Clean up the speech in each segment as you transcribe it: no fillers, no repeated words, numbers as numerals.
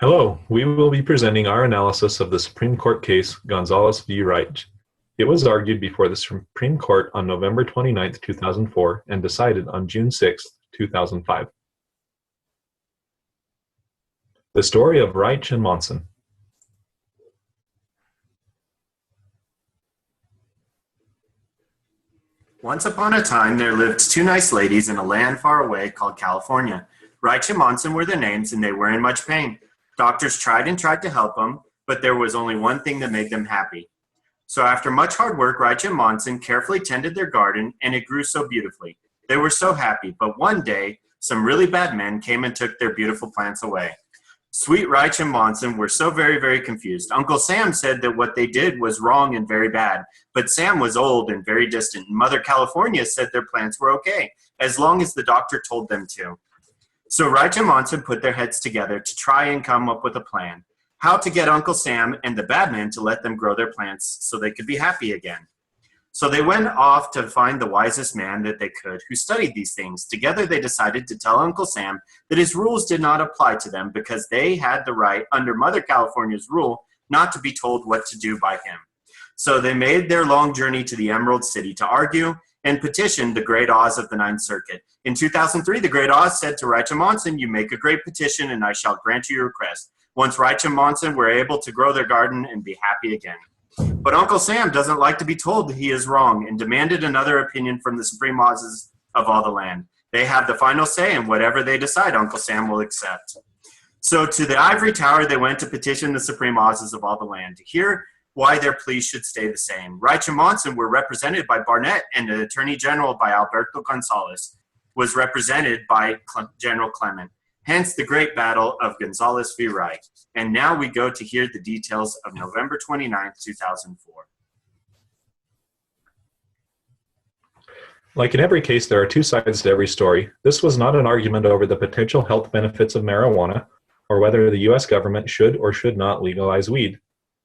Hello, we will be presenting our analysis of the Supreme Court case Gonzales v. Raich. It was argued before the Supreme Court on November 29, 2004, and decided on June 6, 2005. The story of Raich and Monson. Once upon a time, there lived two nice ladies in a land far away called California. Raich and Monson were their names, and they were in much pain. Doctors tried and tried to help them, but there was only one thing that made them happy. So after much hard work, Raich and Monson carefully tended their garden, and it grew so beautifully. They were so happy, but one day, some really bad men came and took their beautiful plants away. Sweet Raich and Monson were so very, very confused. Uncle Sam said that what they did was wrong and very bad, but Sam was old and very distant. Mother California said their plants were okay, as long as the doctor told them to. So Raich and Monson put their heads together to try and come up with a plan, how to get Uncle Sam and the bad men to let them grow their plants so they could be happy again. So they went off to find the wisest man that they could who studied these things. Together they decided to tell Uncle Sam that his rules did not apply to them because they had the right, under Mother California's rule, not to be told what to do by him. So they made their long journey to the Emerald City to argue and petition the Great Oz of the Ninth Circuit. In 2003, the Great Oz said to Raich and Monson, "You make a great petition and I shall grant you your request." Once Raich and Monson were able to grow their garden and be happy again. But Uncle Sam doesn't like to be told that he is wrong and demanded another opinion from the Supreme Ozes of all the land. They have the final say, and whatever they decide, Uncle Sam will accept. So to the ivory tower they went to petition the Supreme Ozes of all the land to hear why their pleas should stay the same. Raich and Monson were represented by Barnett, and the Attorney General by Alberto Gonzales was represented by General Clement. Hence the great battle of Gonzales v. Raich. And now we go to hear the details of November 29, 2004. Like in every case, there are two sides to every story. This was not an argument over the potential health benefits of marijuana or whether the U.S. government should or should not legalize weed.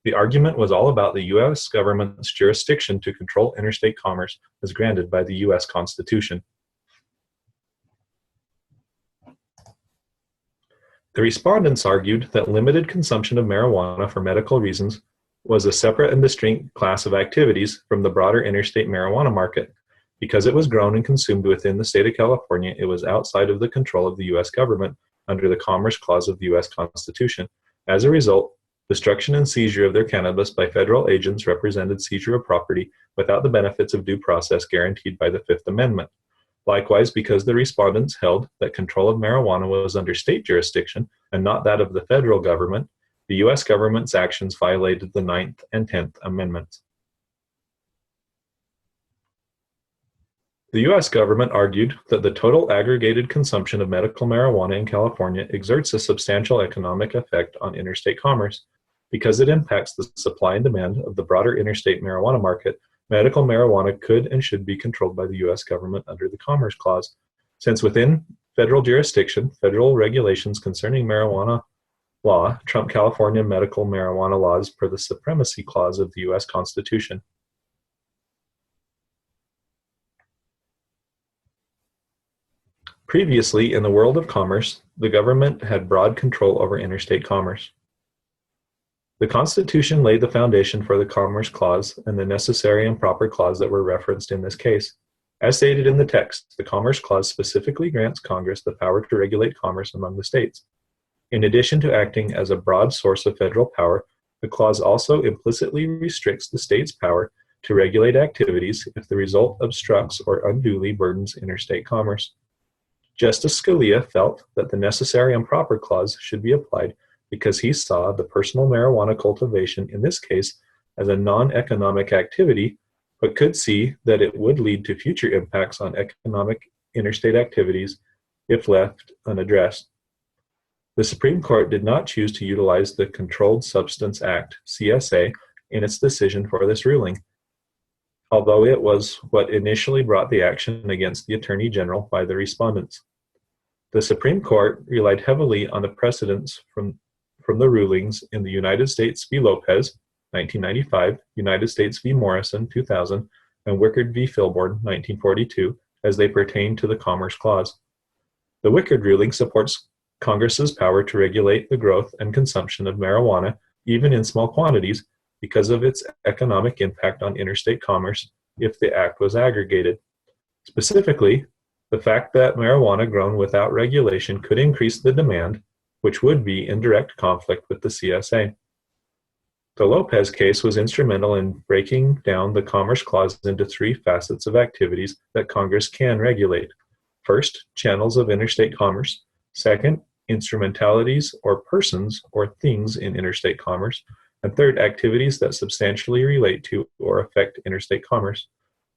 The argument was all about the U.S. government's jurisdiction to control interstate commerce as granted by the U.S. Constitution. The respondents argued that limited consumption of marijuana for medical reasons was a separate and distinct class of activities from the broader interstate marijuana market. Because it was grown and consumed within the state of California, it was outside of the control of the U.S. government under the Commerce Clause of the U.S. Constitution. As a result, destruction and seizure of their cannabis by federal agents represented seizure of property without the benefits of due process guaranteed by the Fifth Amendment. Likewise, because the respondents held that control of marijuana was under state jurisdiction and not that of the federal government, the U.S. government's actions violated the Ninth and 10th Amendments. The U.S. government argued that the total aggregated consumption of medical marijuana in California exerts a substantial economic effect on interstate commerce. Because it impacts the supply and demand of the broader interstate marijuana market, medical marijuana could and should be controlled by the U.S. government under the Commerce Clause. Since within federal jurisdiction, federal regulations concerning marijuana law trump California medical marijuana laws per the Supremacy Clause of the U.S. Constitution. Previously, in the world of commerce, the government had broad control over interstate commerce. The Constitution laid the foundation for the Commerce Clause and the necessary and proper clause that were referenced in this case. As stated in the text, the Commerce Clause specifically grants Congress the power to regulate commerce among the states. In addition to acting as a broad source of federal power, the clause also implicitly restricts the state's power to regulate activities if the result obstructs or unduly burdens interstate commerce. Justice Scalia felt that the necessary and proper clause should be applied because he saw the personal marijuana cultivation in this case as a non-economic activity, but could see that it would lead to future impacts on economic interstate activities if left unaddressed. The Supreme Court did not choose to utilize the Controlled Substance Act, CSA, in its decision for this ruling, although it was what initially brought the action against the Attorney General by the respondents. The Supreme Court relied heavily on the precedents from the rulings in the United States v. Lopez, 1995, United States v. Morrison, 2000, and Wickard v. Filborn, 1942, as they pertain to the Commerce Clause. The Wickard ruling supports Congress's power to regulate the growth and consumption of marijuana, even in small quantities, because of its economic impact on interstate commerce if the act was aggregated. Specifically, the fact that marijuana grown without regulation could increase the demand, which would be in direct conflict with the CSA. The Lopez case was instrumental in breaking down the Commerce Clause into three facets of activities that Congress can regulate. First, channels of interstate commerce. Second, instrumentalities or persons or things in interstate commerce. And third, activities that substantially relate to or affect interstate commerce.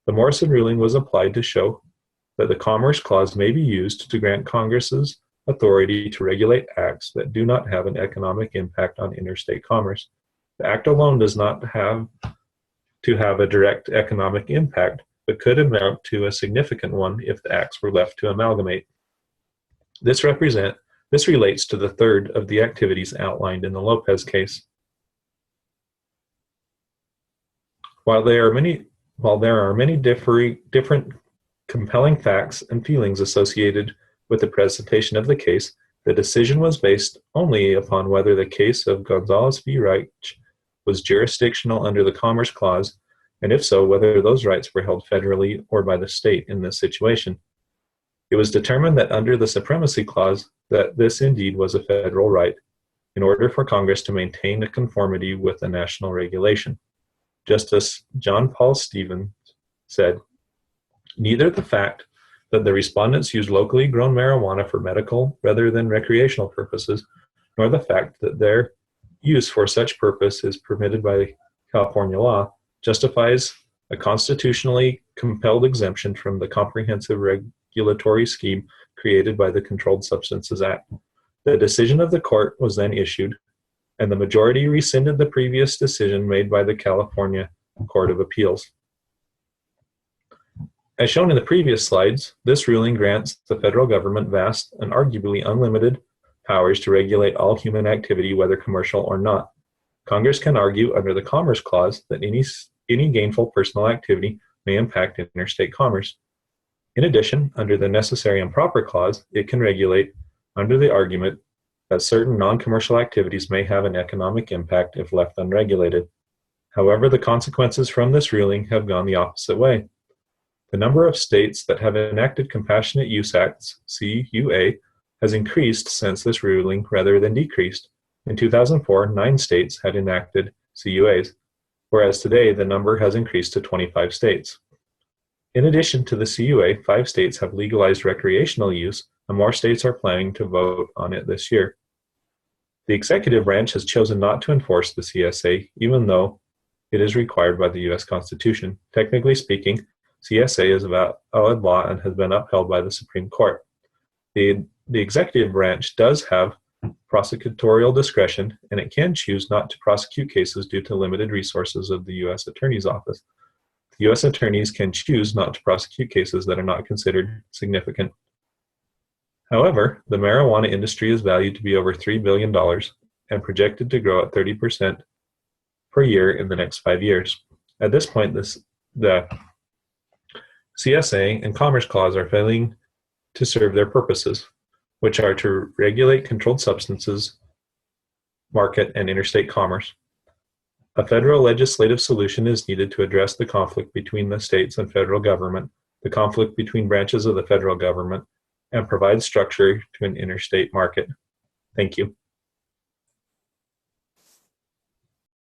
The Morrison ruling was applied to show that the Commerce Clause may be used to grant Congress's authority to regulate acts that do not have an economic impact on interstate commerce. The act alone does not have to have a direct economic impact, but could amount to a significant one if the acts were left to amalgamate. This relates to the third of the activities outlined in the Lopez case. While there are many different compelling facts and feelings associated with the presentation of the case, the decision was based only upon whether the case of Gonzales V Raich was jurisdictional under the Commerce Clause, and if so, whether those rights were held federally or by the state in this situation. It was determined that under the Supremacy Clause that this indeed was a federal right in order for Congress to maintain a conformity with a national regulation. Justice John Paul Stevens said, "Neither the fact that the respondents used locally grown marijuana for medical rather than recreational purposes, nor the fact that their use for such purpose is permitted by California law justifies a constitutionally compelled exemption from the comprehensive regulatory scheme created by the Controlled Substances Act." The decision of the court was then issued, and the majority rescinded the previous decision made by the California Court of Appeals. As shown in the previous slides, this ruling grants the federal government vast and arguably unlimited powers to regulate all human activity, whether commercial or not. Congress can argue under the Commerce Clause that any gainful personal activity may impact interstate commerce. In addition, under the Necessary and Proper Clause, it can regulate under the argument that certain non-commercial activities may have an economic impact if left unregulated. However, the consequences from this ruling have gone the opposite way. The number of states that have enacted Compassionate Use Acts, CUA, has increased since this ruling rather than decreased. In 2004, 9 states had enacted CUAs, whereas today the number has increased to 25 states. In addition to the CUA, 5 states have legalized recreational use, and more states are planning to vote on it this year. The executive branch has chosen not to enforce the CSA, even though it is required by the U.S. Constitution. Technically speaking, CSA is a valid law and has been upheld by the Supreme Court. The executive branch does have prosecutorial discretion, and it can choose not to prosecute cases due to limited resources of the U.S. Attorney's Office. The U.S. attorneys can choose not to prosecute cases that are not considered significant. However, the marijuana industry is valued to be over $3 billion and projected to grow at 30% per year in the next 5 years. At this point, the CSA and Commerce Clause are failing to serve their purposes, which are to regulate controlled substances, market, and interstate commerce. A federal legislative solution is needed to address the conflict between the states and federal government, the conflict between branches of the federal government, and provide structure to an interstate market. Thank you.